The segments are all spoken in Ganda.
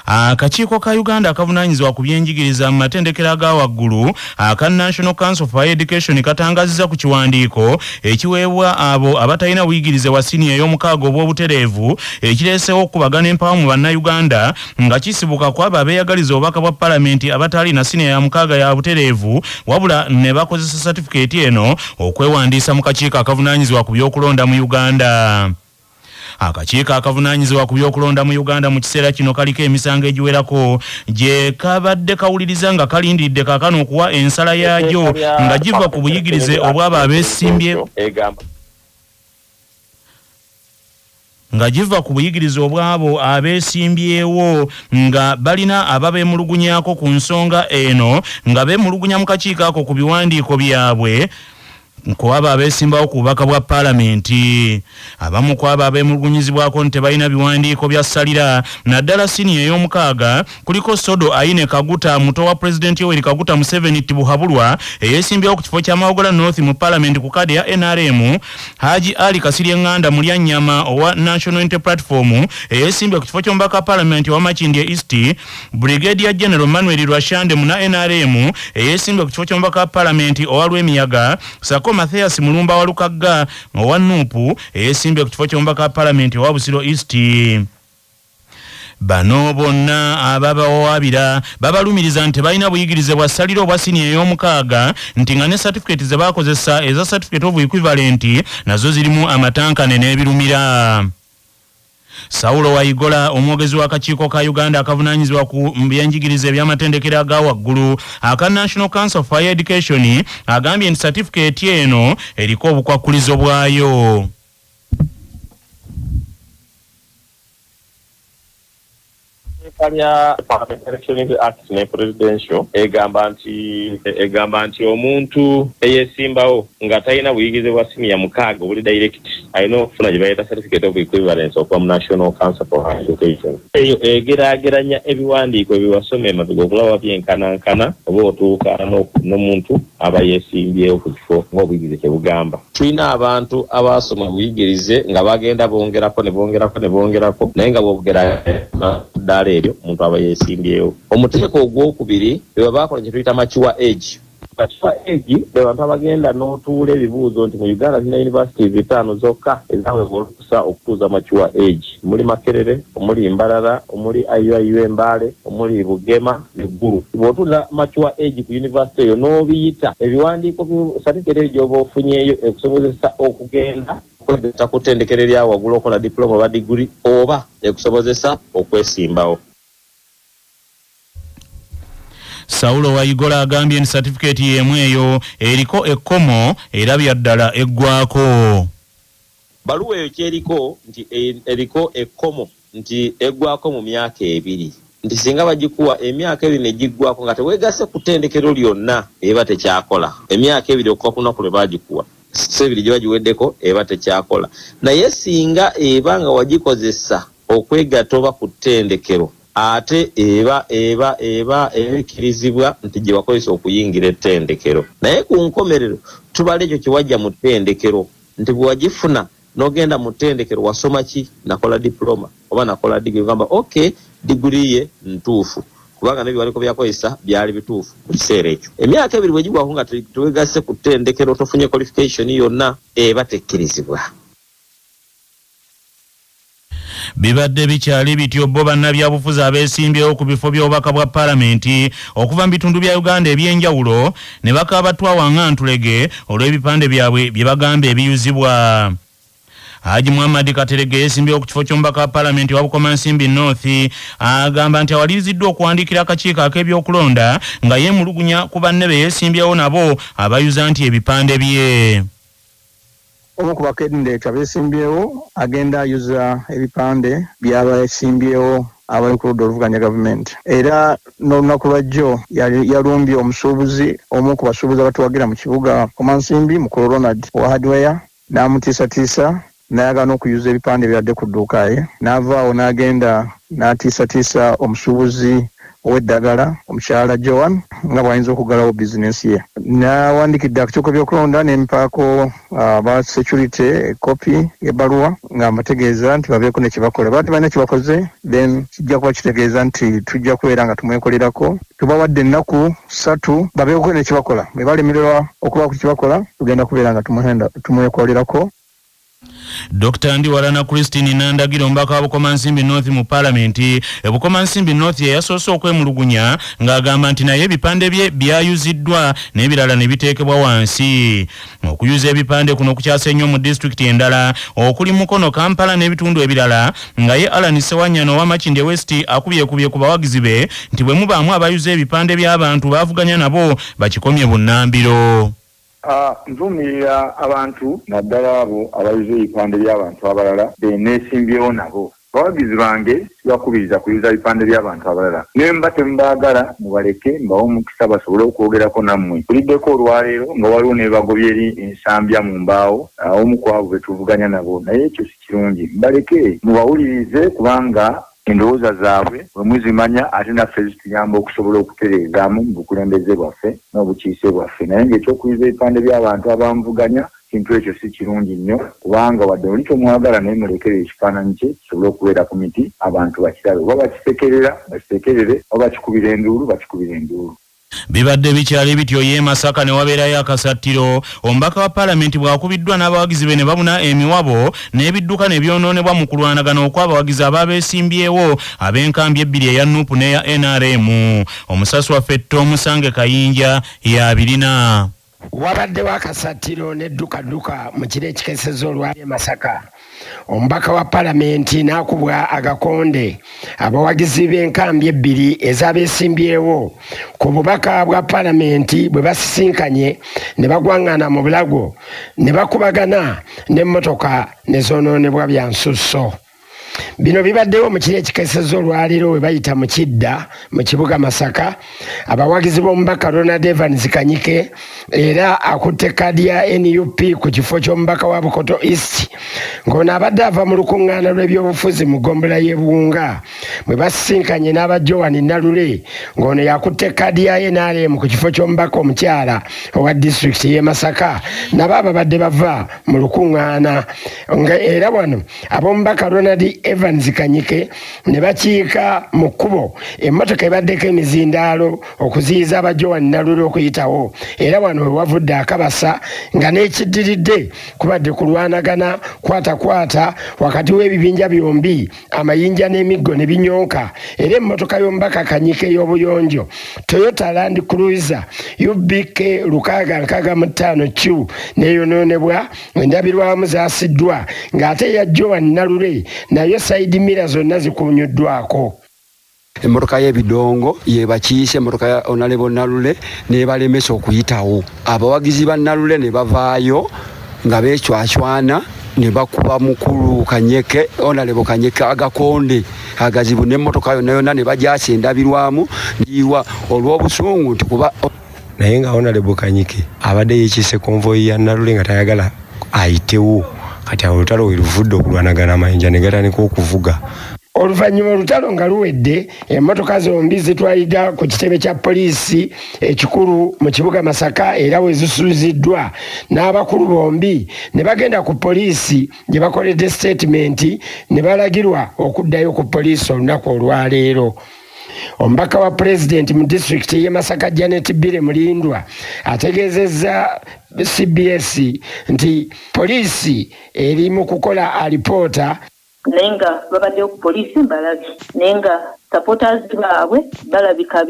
Akakiiko ka Uganda akavunaanyizibwa ku byenjigiriza mu matendekero ga waggulu aka National Council for Education katangazizza ku kiwandiiko ekiweebwa abo abatalina buyigirize wa siniya ey'omukaaga obw'obutereevu ekireesewo okubagana empawa mu bannayuganda nga kisibuka ku abo abeeyagaliza obubaka bwa palamenti abatalina siniya ya mukaaga ya butereevu wabula ne bakozesa satifikeeti eno okwewandiisa mu kakiiko akavunaanyizibwa ku by'okulonda mu Uganda. Akakiiko akavunaanyizibwa ku by'okulonda mu Uganda mu kiseera kino kaliko emisango egiwerako gye kabadde kawuliriza nga kalindiridde kaakano okuwa ensala yaagyo nga giva ku buyigirize obw'abo abeesimbye nga giva ku buyigirize obw'abo abeesimbyewo nga balina ababeemulugunyako ku nsonga eno nga beemulugunya mu kakiiko ako ku biwandiiko byabwe kwaba abesimbawo ku bubaka bwa palamenti. Abamu kwaba abemulugunyizibwako nti tebalina biwandiiko bya ssalira naddala siniya ey'omukaaga kuliko Sodo Aine Kaguta muto wa President Yoweri Kaguta Museveni Tibuhabulwa eyeesimbyewo ku kifo kya Mawogola North mu palamenti ku kadi ya NRM, Haji Ali Kasirye Nganda Mulyanyama owa National Unity Platform eyeesimbye ku kifo ky'omubaka palamenti wa Makindye East, Brigadier General Manuel Rwashande muna NRM eyeesimbye ku kifo ky'omubaka palamenti owa Lwemiyaga, Sako Mathias Mulumba wa Lukagga owa Nuupu eyeesimbye ku kifo ky'omubaka palamenti owa Busiro East. Bano bonna ababawaabira babalumiriza nti balina buyigirize bwa ssalira obwa siniya ey'omukaaga nti nga ne certificate ze bakozesa eza certificate of equivalent nazo zirimu amatankane n'ebirumira. Saulo Wayigola omwogezi w'akakiiko ka Uganda akavunaanyizibwa ku byenjigiriza eby'amatendekero aga waggulu aka National Council for Education agambye nti certificate eno eriko obukwakkulizo bwayo. Kanya Parliamentary Act ne Presidential egamba nti omuntu eyesimbawo nga talina buyigirize bwa siniya mukaaga obuli direct alina okufuna gye bayita certificate of equivalence okuva mu National Council for Education. Eyo egeraageranya ebiwandiiko ebiwasoma emabega okulaba byenkanankana oba otuuka n'omuntu aba yeesimbyewo ku kifo ng'obuyigirize kye bugamba. Tulina abantu abaasoma buyigirize nga bagenda bongerako naye nga bwogeraageranya ddala eryo omuntu aba yeesimbyewo. Omuteeko ogwokubiri bwe bakola kye tuyita mature age. Mature age be bantu abagenda n'otuula ebibuuzo nti mu Uganda tulina universities 5 zokka ezaweebwa olukusa okutuuza mature age. Omuli Makerere, omuli Mbarara, omuli IUIU Mbale, omuli Bugema ne Gulu. Bw'otuula mature age ku university eyo n'obiyita ebiwandiiko certificate gy'oba ofunyeeyo ekusobozesa okugenda kwegeta ku ttendekero erya waggulu okola diploma oba degree oba ekusobozesa okwesimbawo. Saulo Wayigola agambye ni certificate y'emu eyo eriko ekkomo era byaddala eggwako. Baluwa eyo kyeriko nti eriko ekkomo nti eggwako mu myaka 2. Nti singa bagikuwa emyaka 2 ne giggwako nga teweegase ku ttendekero lyonna eba tekyakola. Emyaka 2 okuva ku lunaku lwe bagikuwa. Sebiri gye bagiweddeko eba tekyakola. Naye singa eba nga wagikozesa okwegatta oba ku ttendekero ate eba ebikirizibwa nti gye bakozesa okuyingira ettendekero. Naye ku nkomerero tubala ekyo kye wajja mu ttendekero nti bwe wagifuna n'ogenda mu ttendekero wasoma ki, nakola diploma oba nakola degree, gamba okay degree ye ntuufu kubanga n'ebiwandiiko byakozesa byali bituufu mu kiseera ekyo. Emyaka 2 bwe gigwako nga teweegase ku ttendekero tofunye qualification yonna eba tekkirizibwa. Bibadde bikyali bityo bo bannabyabufuzi abeesimbyewo ku bifo by'obubaka bwa palamenti okuva mu bitundu bya Uganda ebyenjawulo ne bakaaba twawanga ntulege olw'ebipande byabwe bye bagamba ebiyuzibwa. Haji Muhammad Katerege yeesimbyewo ku kifo ky'omubaka wa palamenti wa Bukomansimbi North agamba nti awaliriziddwa okuwandiikira akakiiko ak'ebyokulonda nga yeemulugunya ku banne be yeesimbyewo nabo abayuza nti ebipande bye. Omu ku bakendeeta beesimbyewo agenda ayuza ebipande by'abeesimbyewo abali ku ludda oluvuganya gavumenti. Era n'olunaku lwajjo yalumbye omusuubuzi omu ku basuubuzi abatuwagira mu kibuga Komansimbi Mukulu Ronald owa Hardware n'amutiisatiisa n'ayagala n'okuyuza ebipande byadde ku dduuka ye. N'avaawo n'agenda n'atiisatiisa omusuubuzi ow'eddagala omukyala Joan nga bw'ayinza okuggalawo bizinensi ye. Nawandikidde akakiiko by'okulonda ne mpaako aba security kopi y'ebbaluwa nga mbategeeza nti babeeko ne kye bakola. Baati balina kye bakoze, then kijja kuba kitegeeza nti tujja kubeera nga tumwekolerako. Tubawadde ennaku 3 babeeko ne kye bakola. Bwe balemererwa okuba ku kye bakola, tugenda kubeera nga tumwekolerako. Dr. Ndiwalana Christine Nandagiro mbaka wa Bukomansimbi North mu Parliament. Bukomansimbi North yasoose okwemulugunya ng'agamba nti naye ebipande bye byayuziddwa n'ebirala ne biteekebwa wansi. Okuyuza ebipande kuno kukyase nnyo mu district endala okuli Mukono, Kampala n'ebitundu ebirala, nga ye Alan Sewanyano wa Makindye West akubyekubye ku bawagizi be nti bwe mubaamu abayuza ebipande by'abantu baavuganya nabo bakikomye bunnambiro. Nvumirira abantu naddala abo abayuza ebipande by'abantu abalala beneesimbyewo nabo. Abawagizi bange sibakubiriza kuyuza ebipande by'abantu abalala. Nemba temubaagala mubaleke mbawo omukisa basobole okwogerako nammwe. Tuliddeko olwaleero nga waliwo n'ebagobye eri ensambya mu mbaawo omu ku abo be tuvuganya nabo, naye ekyo si kirungi. Mbaleke mubawulirize kubanga endowooza zaabwe bwe muzimanya ate naffe zituyamba okusobola okutereezaamu mu bukulembeze bwaffe n'obukiise bwaffe. Naye ng'ekyokuyuza ebipande by'abantu abamuvuganya kintu ekyo si kirungi nnyo, kubanga wadde oli kyomwagala naye mulekere ekifaananyi kye kisobole okubeera ku miti abantu bakirabe. Oba bakisekerera bakisekerere, oba bakikubira enduulu bakikubira enduulu. Bibadde bikyali bityo ye Masaka ne wabeerayo akasattiro. Omubaka wa Parliament bwakubiddwa n'abawagizi be ne babuna emiwabo n'ebidduka ne byonoonebwa mu kulwanagana okw'abawagizi ababeesimbyewo ab'enkambi ebbiri eya NUP n'eya NRM. Omusasi waffe Tom Sange Kayinja y'abirina. Wabaddewo akasattiro n'eddukaduka mu kiro ekikesezza olwali Masaka. Omubaka wa Palamenti n'akubwa agakonde abawagizi b'enkambi ebbiri ez'abeesimbyewo ku bubaka bwa Palamenti bwe basisinkanye ne bagwaŋŋana mu bulago ne bakubagana n'emmotoka ne zoonoonebwa bya nsusso. Bino bibaddewo mu kiro ekikesezza olwaliro we bayita mu Kidda mu kibuga Masaka. Abawagizi b'omubaka Ronald Evans Kanyike era akutte kkaadi ya NUP ku kifo ky'omubaka wa Bukoto East ng'ono abadde ava mu lukuŋŋaana lw'ebyobufuzi mu ggombolola y'e Buwunga bwe basisinkanye n'aba Joan Nalule ng'ono yakutte kkaadi ya NRM ku kifo ky'omubaka omukyala owa disitulikiti y'e Masaka nabo ababadde bava mu lukuŋŋaana. Era wano ab'omubaka Ronald Evans Kanyike ne bakiika mu kkubo emmotoka ebaddeko emizindaalo okuziyiza aba Joan Nalule okuyitawo. Era wano we wavudde akabasa nga n'ekiddiridde kubadde kulwanagana kwata wakati w'ebibinja byombi amayinja n'emiggo ne binyonka. Era emmotoka y'omubaka Kanyike ey'obuyonjo Toyota Land Cruiser UBK 665 Q neyonoonebwa, endabirwamu zaasiddwa ng'ate ya Joan Nalule nayo sayidi mira zonna zikunyuddwako. Emmotoka y'ebidongo yebakiise emmotoka ya Honorable Nalule nebalemesa okuyitawo. Abawagizi ba Nalule ne bavaayo nga beecwacwana ne bakuba mukulu Kanyike Honorable Kanyike agakonde agazibu n'emmotoka yonna ne bagyasa endabirwamu ndiwa olw'obusungu nti kuba naye nga Honorable Kanyike abadde yekiise konvoyi ya Nalule nga tayagala ayitewo. Kati olutalo we luvudde okulwanagana amayinja ne gatandika okuvuga. Oluvannyuma olutalo nga luwedde emmotoka zombi zitwalidda ku kitebe kya poliisi ekikulu mu kibuga Masaka era we zisuliziddwa n'abakulu bombi ne bagenda ku poliisi gye bakoledde statement ne balagirwa okuddayo ku poliisi olunaku olwaleero. Omubaka wa Pulezidenti mu disitulikiti y'e Masaka Janet Bire Mulindwa ategeezezza CBS nti poliisi eri mu kukola alipoota nenga babaddeyo ku poliisi mbalabi nenga supporters baabwe balabika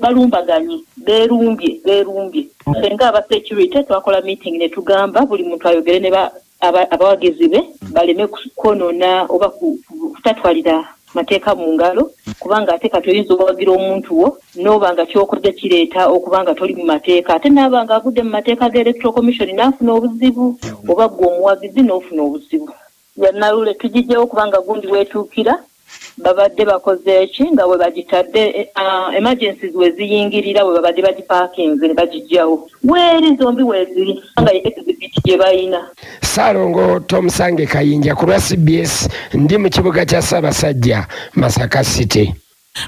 balumbaganye beerumbye senga aba security twakola meeting ne tugamba buli muntu ayogere ne abawagizi be baleme kukonoona oba kutatwalira mateeka mu ngalo kubanga ate kati oyinza owagira omuntu wo n'obanga kyokoze kireeta okubanga toli mu mateeka ate n'abanga agudde mu mateeka ga Electoral Commission n'afuna obuzibu oba gwe omuwagizi n'ofuna obuzibu. Ya Nalule tugijjewo kubanga gundi weetuukira babadde bakoze eki nga bwe bagitadde emergencies we ziyingirira bwe babadde bagipaakinze ne bagijjawo weeri zombi weeziri nga exhibit gye bayina. Ssaalongo Tom Sange Kayinja ku lwa CBS ndi mu kibuga kya Ssaabasajja Masaka City.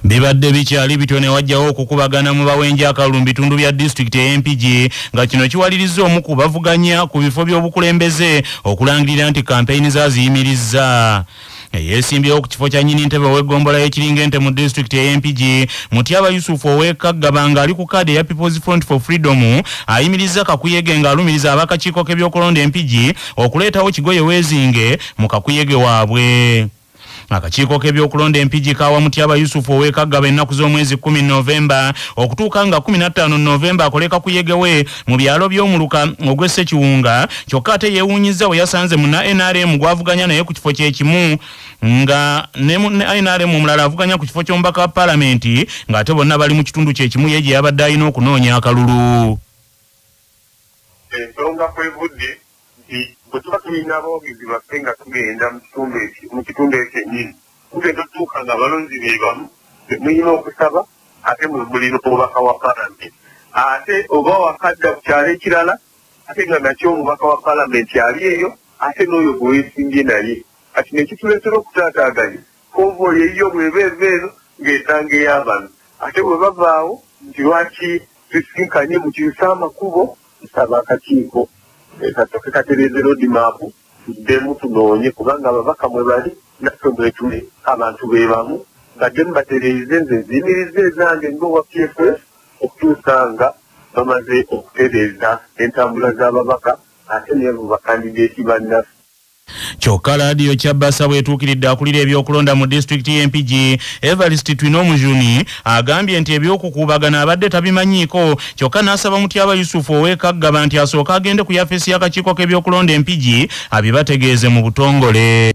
Bibadde bikyali bitone wajjawo okukubagana mu bawenja akalulu mu bitundu bya district MPG nga kino kiwaliriza omu ku bavuganya ku bifo by'obukulembeze okulangirira nti kampeyini zaziyimirizza. Yesimbyewo ku kifo kya nnyini ntebe w'eggombolola y'Ekiringente mu district MPG Mutyaba Yusuf ow'Ekaggaba ng'ali ku kaadi eya People's Front for Freedom ayimiriza kakuyege ng'alumiriza abakakiiko k'ebyokulonda MPG okuleetawo Kigoye Wezinge mu kakuyege waabwe. Akakiiko k'ebyokulonda MPG kawa Mutyaba Yusuf ow'Ekaggaba ennaku z'omwezi 10 Novemba okutuuka nga 15 Novemba akoleka kuyegewe mu byalo by'omuluka ogw'Ssekiwunga kyokka ate yeewuunyizza we yasanze muna NRM gwavuganya naye ku kifo kyekimu nga ne NRM omulala avuganya ku kifo ky'omubaka wa Paalamenti ng'ate bonna bali mu kitundu kyekimu ye gye yabadde alina okunoonya akalulu. Ensonga kwevudde nti bwe tuba tulina aboogezi baffe nga tugenda mu kitundu ekyennyini tugenda tutuuka nga abalonzi be bamu mulina okusaba ate mulina omubaka wa Paalamenti ate oba wakadda ku kyalo ekirala ate nga nakyo omubaka wa Paalamenti ali eyo ate n'oyo gwe weesimbye naye kati nekituleetera okutaataaganya konvoyi eyiyo bw'eba eva eno ng'etanga ey'abantu ate bwe bavaawo nti lwaki tusinkanye mu kirusa amakubo nsaba akakiiko katoke katereze road map demu tunoonye kubanga ababaka mwe bali naffe mwe tuli abantu be bamu badde mubatereze nze zimirize zange ngowa PFF okutuusa nga bamaze okutereza entambula z'ababaka ate nevo bakandideeti bannaffe. Kyokka laadiyo Kyabasa bwetuukiridde akulira ebyokulonda mu district MPG Evarist Twino Mujuni agambye nti ebyokukuubagana abadde tabimanyiiko kyokka n'asaba Mutyaba Yusuf ow'Ekaggaba nti asooka agende ku yafeesi y'akakiiko k'ebyokulonda MPG abibategeeze mu butongole.